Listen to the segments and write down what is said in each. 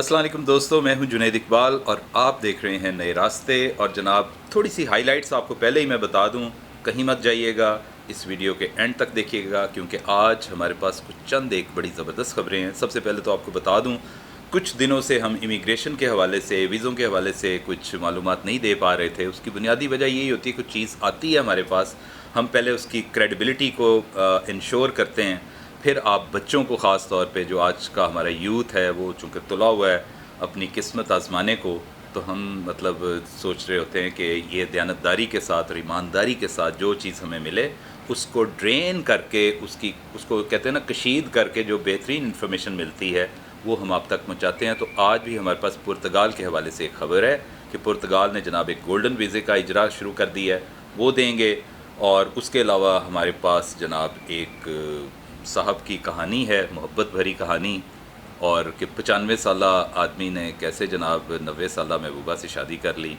अस्सलाम वालेकुम दोस्तों, मैं हूं जुनैद इकबाल और आप देख रहे हैं नए रास्ते। और जनाब थोड़ी सी हाइलाइट्स आपको पहले ही मैं बता दूं, कहीं मत जाइएगा, इस वीडियो के एंड तक देखिएगा क्योंकि आज हमारे पास कुछ चंद एक बड़ी ज़बरदस्त खबरें हैं। सबसे पहले तो आपको बता दूं, कुछ दिनों से हम इमिग्रेशन के हवाले से, वीज़ों के हवाले से कुछ मालूमात नहीं दे पा रहे थे। उसकी बुनियादी वजह यही होती है, कुछ चीज़ आती है हमारे पास, हम पहले उसकी क्रेडिबिलिटी को इंश्योर करते हैं, फिर आप बच्चों को ख़ास तौर पे, जो आज का हमारा यूथ है वो चूँकि तुला हुआ है अपनी किस्मत आजमाने को, तो हम मतलब सोच रहे होते हैं कि ये दयानतदारी के साथ और ईमानदारी के साथ जो चीज़ हमें मिले उसको ड्रेन करके, उसको कहते हैं ना कशीद करके, जो बेहतरीन इन्फॉर्मेशन मिलती है वो हम आप तक पहुँचाते हैं। तो आज भी हमारे पास पुर्तगाल के हवाले से एक ख़बर है कि पुर्तगाल ने जनाब एक गोल्डन वीज़े का इजरा शुरू कर दिया है, वो देंगे। और उसके अलावा हमारे पास जनाब एक साहब की कहानी है, मोहब्बत भरी कहानी, और कि 95 साला आदमी ने कैसे जनाब 90 साला महबूबा से शादी कर ली।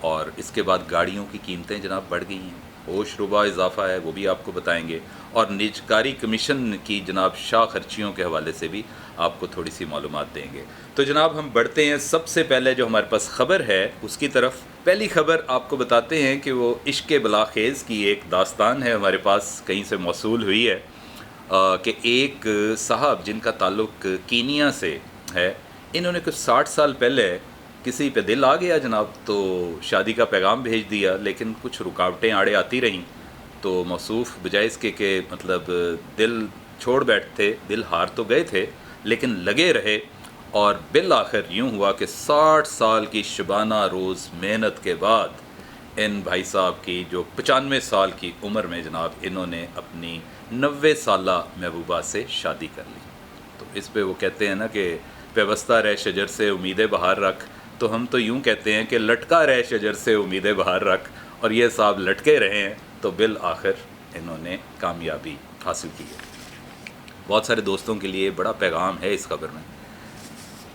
और इसके बाद गाड़ियों की कीमतें जनाब बढ़ गई हैं, होश रुबा इजाफा है, वो भी आपको बताएंगे। और निजकारी कमीशन की जनाब शाह खर्चियों के हवाले से भी आपको थोड़ी सी मालूमात देंगे। तो जनाब हम बढ़ते हैं सबसे पहले जो हमारे पास ख़बर है उसकी तरफ। पहली ख़बर आपको बताते हैं कि वो इश्क़ बलाखेज़ की एक दास्तान है, हमारे पास कहीं से मौसूल हुई है कि एक साहब जिनका ताल्लुक़ कीनिया से है, इन्होंने कुछ 60 साल पहले किसी पे दिल आ गया जनाब, तो शादी का पैगाम भेज दिया, लेकिन कुछ रुकावटें आड़े आती रहीं। तो मौसूफ़ बजाय इसके कि मतलब दिल छोड़ बैठते, दिल हार तो गए थे लेकिन लगे रहे। और बिल आखिर यूँ हुआ कि 60 साल की शुबाना रोज़ मेहनत के बाद इन भाई साहब की, जो 95 साल की उम्र में जनाब इन्होंने अपनी 90 साला महबूबा से शादी कर ली। तो इस पे वो कहते हैं ना कि पेवस्ता रह शजर से उम्मीदें बहार रख, तो हम तो यूँ कहते हैं कि लटका रह शजर से उम्मीदें बहार रख। और ये साहब लटके रहे हैं, तो बिल आखिर इन्होंने कामयाबी हासिल की है। बहुत सारे दोस्तों के लिए बड़ा पैगाम है इस खबर में।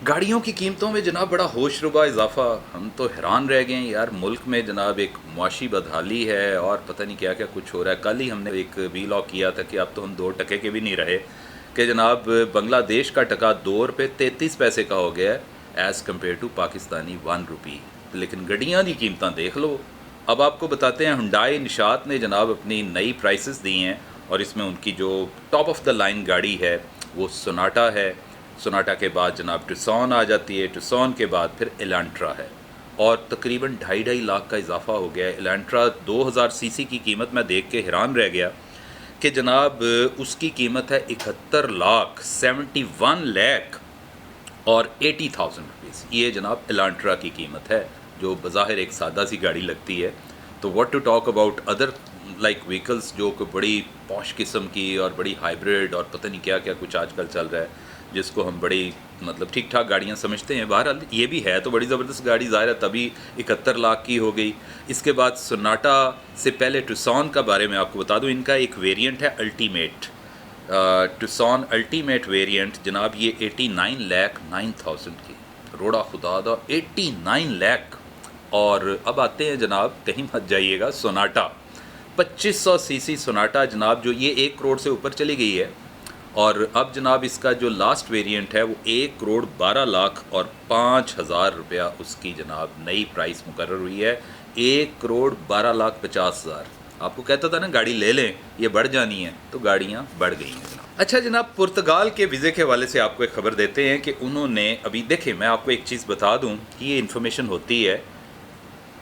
गाड़ियों की कीमतों में जनाब बड़ा होशरुबा इजाफा, हम तो हैरान रह गए हैं यार। मुल्क में जनाब एक मुआशी बदहाली है और पता नहीं क्या क्या कुछ हो रहा है। कल ही हमने एक वीलॉग किया था कि अब तो हम 2 टके के भी नहीं रहे, कि जनाब बांग्लादेश का टका 2 रुपये 33 पैसे का हो गया है एज़ कम्पेयर टू पाकिस्तानी 1 रुपी। लेकिन गड्डियाँ की कीमत देख लो। अब आपको बताते हैं, हुंडई निशात ने जनाब अपनी नई प्राइसेस दी हैं, और इसमें उनकी जो टॉप ऑफ द लाइन गाड़ी है वो सोनाटा है। सोनाटा के बाद जनाब टुक्सन आ जाती है, टुक्सन के बाद फिर एलेंट्रा है, और तकरीबन 2.5 लाख का इजाफा हो गया है। एलेंट्रा 2000 सीसी की कीमत मैं देख के हैरान रह गया कि जनाब उसकी कीमत है 71 लाख 71 लाख और 80,000 रुपीज़। ये जनाब एलेंट्रा की कीमत है, जो बज़ाहिर एक सादा सी गाड़ी लगती है। तो what to talk about other like vehicles, जो कि बड़ी पॉश किस्म की और बड़ी हाइब्रिड और पता नहीं क्या क्या कुछ आजकल चल रहा है, जिसको हम बड़ी मतलब ठीक ठाक गाड़ियाँ समझते हैं। बहरहाल ये भी है तो बड़ी ज़बरदस्त गाड़ी, ज़ाहिर है तभी 71 लाख की हो गई। इसके बाद सोनाटा से पहले टुक्सन का बारे में आपको बता दूं, इनका एक वेरिएंट है अल्टीमेट, टुक्सन अल्टीमेट वेरिएंट जनाब, ये 89 लाख 9,000 की, रोड़ा खुदा दा 89 लाख। और अब आते हैं जनाब, कहीं मत जाइएगा, सोनाटा 2500 सीसी सोनाटा जनाब, जो ये 1 करोड़ से ऊपर चली गई है। और अब जनाब इसका जो लास्ट वेरिएंट है वो 1 करोड़ 12 लाख और 5,000 रुपया उसकी जनाब नई प्राइस मुकर्रर हुई है। 1 करोड़ 12 लाख 50,000। आपको कहता था ना गाड़ी ले लें, ये बढ़ जानी है, तो गाड़ियाँ बढ़ गई हैं जनाब। अच्छा जनाब, पुर्तगाल के वीज़े के हवाले से आपको एक ख़बर देते हैं कि उन्होंने अभी, देखें मैं आपको एक चीज़ बता दूँ कि ये इन्फॉर्मेशन होती है,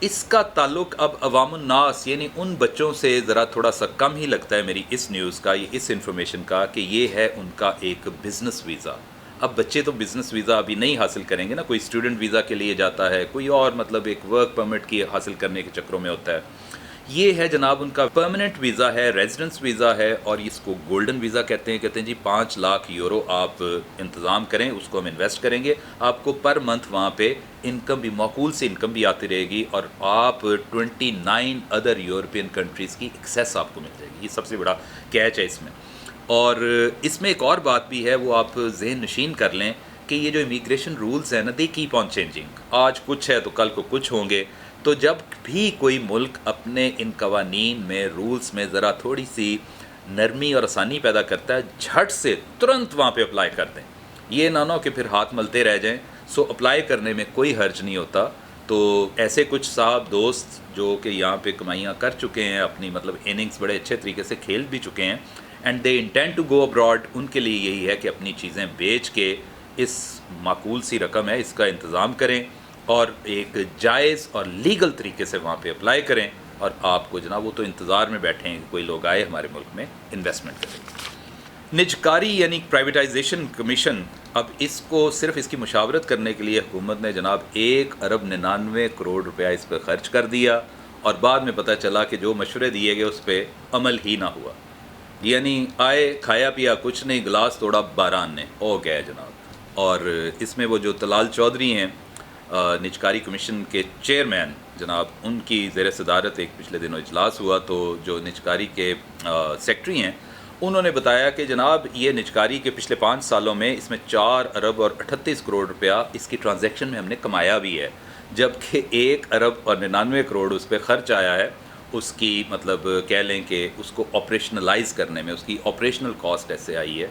इसका ताल्लुक़ अब अवामुन्नास यानी उन बच्चों से ज़रा थोड़ा सा कम ही लगता है मेरी इस न्यूज़ का, ये इस इन्फॉर्मेशन का, कि ये है उनका एक बिज़नेस वीज़ा। अब बच्चे तो बिज़नेस वीज़ा अभी नहीं हासिल करेंगे ना, कोई स्टूडेंट वीज़ा के लिए जाता है, कोई और मतलब एक वर्क परमिट की हासिल करने के चक्रों में होता है। ये है जनाब उनका परमानेंट वीज़ा है, रेजिडेंस वीज़ा है, और इसको गोल्डन वीज़ा कहते हैं। कहते हैं जी 5 लाख यूरो आप इंतज़ाम करें, उसको हम इन्वेस्ट करेंगे, आपको पर मंथ वहाँ पे इनकम भी, माकूल से इनकम भी आती रहेगी, और आप 29 अदर यूरोपियन कंट्रीज़ की एक्सेस आपको मिल जाएगी। ये सबसे बड़ा कैच है इसमें। और इसमें एक और बात भी है, वो आप ज़हन नशीन कर लें कि ये जो इमिग्रेशन रूल्स हैं ना, दे कीप ऑन चेंजिंग। आज कुछ है तो कल को कुछ होंगे। तो जब भी कोई मुल्क अपने इन कवानीन में, रूल्स में ज़रा थोड़ी सी नरमी और आसानी पैदा करता है, झट से तुरंत वहाँ पे अप्लाई कर दें। ये ना हो कि फिर हाथ मलते रह जाएं। سو اپلائی کرنے میں کوئی حرج نہیں ہوتا. تو ایسے کچھ صاحب دوست جو کہ یہاں پہ کمائیاں کر چکے ہیں، اپنی مطلب اننگس بڑے اچھے طریقے سے کھیل بھی چکے ہیں، and they intend to go abroad, ان کے لیے یہی ہے کہ اپنی چیزیں بیچ کے اس معقول سی رقم ہے اس کا انتظام کریں اور ایک جائز اور لیگل طریقے سے وہاں پہ اپلائی کریں، اور آپ کو جناب وہ تو انتظار میں بیٹھے ہیں کہ کوئی لوگ آئے ہمارے ملک میں انویسٹمنٹ کریں. نجکاری یعنی پرائیویٹائزیشن کمیشن، اب اس کو صرف اس کی مشاورت کرنے کے لیے حکومت نے جناب 1.99 ارب روپیہ اس پہ خرچ کر دیا، اور بعد میں پتہ چلا کہ جو مشورے دیے گئے اس پہ عمل ہی نہ ہوا. یعنی آئے کھایا پیا کچھ نہیں، گلاس توڑا باران نے، ہو گیا جناب. اور اس میں وہ جو طلال چودھری ہیں نجکاری کمیشن کے چیئرمین جناب، ان کی زیر صدارت ایک پچھلے دنوں اجلاس ہوا، تو جو نجکاری کے سیکٹری ہیں انہوں نے بتایا کہ جناب یہ نجکاری کے پچھلے 5 سالوں میں اس میں 4 ارب اور 38 کروڑ روپیہ اس کی ٹرانزیکشن میں ہم نے کمایا بھی ہے، جبکہ 1 ارب اور 99 کروڑ اس پہ خرچ آیا ہے. اس کی مطلب کہہ لیں کہ اس کو آپریشنلائز کرنے میں اس کی آپریشنل کاسٹ ایسے آئی ہے.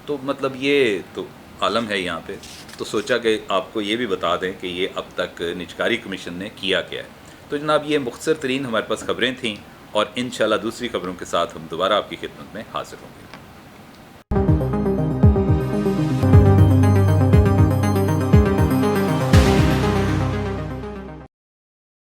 تو مطلب یہ تو عالم ہے یہاں پہ. تو سوچا کہ آپ کو یہ بھی بتا دیں کہ یہ اب تک نجکاری کمیشن نے کیا کیا ہے. تو جناب یہ مختصر ترین ہمارے پاس خبریں تھیں، اور انشاءاللہ دوسری خبروں کے ساتھ ہم دوبارہ آپ کی خدمت میں حاضر ہوں گے.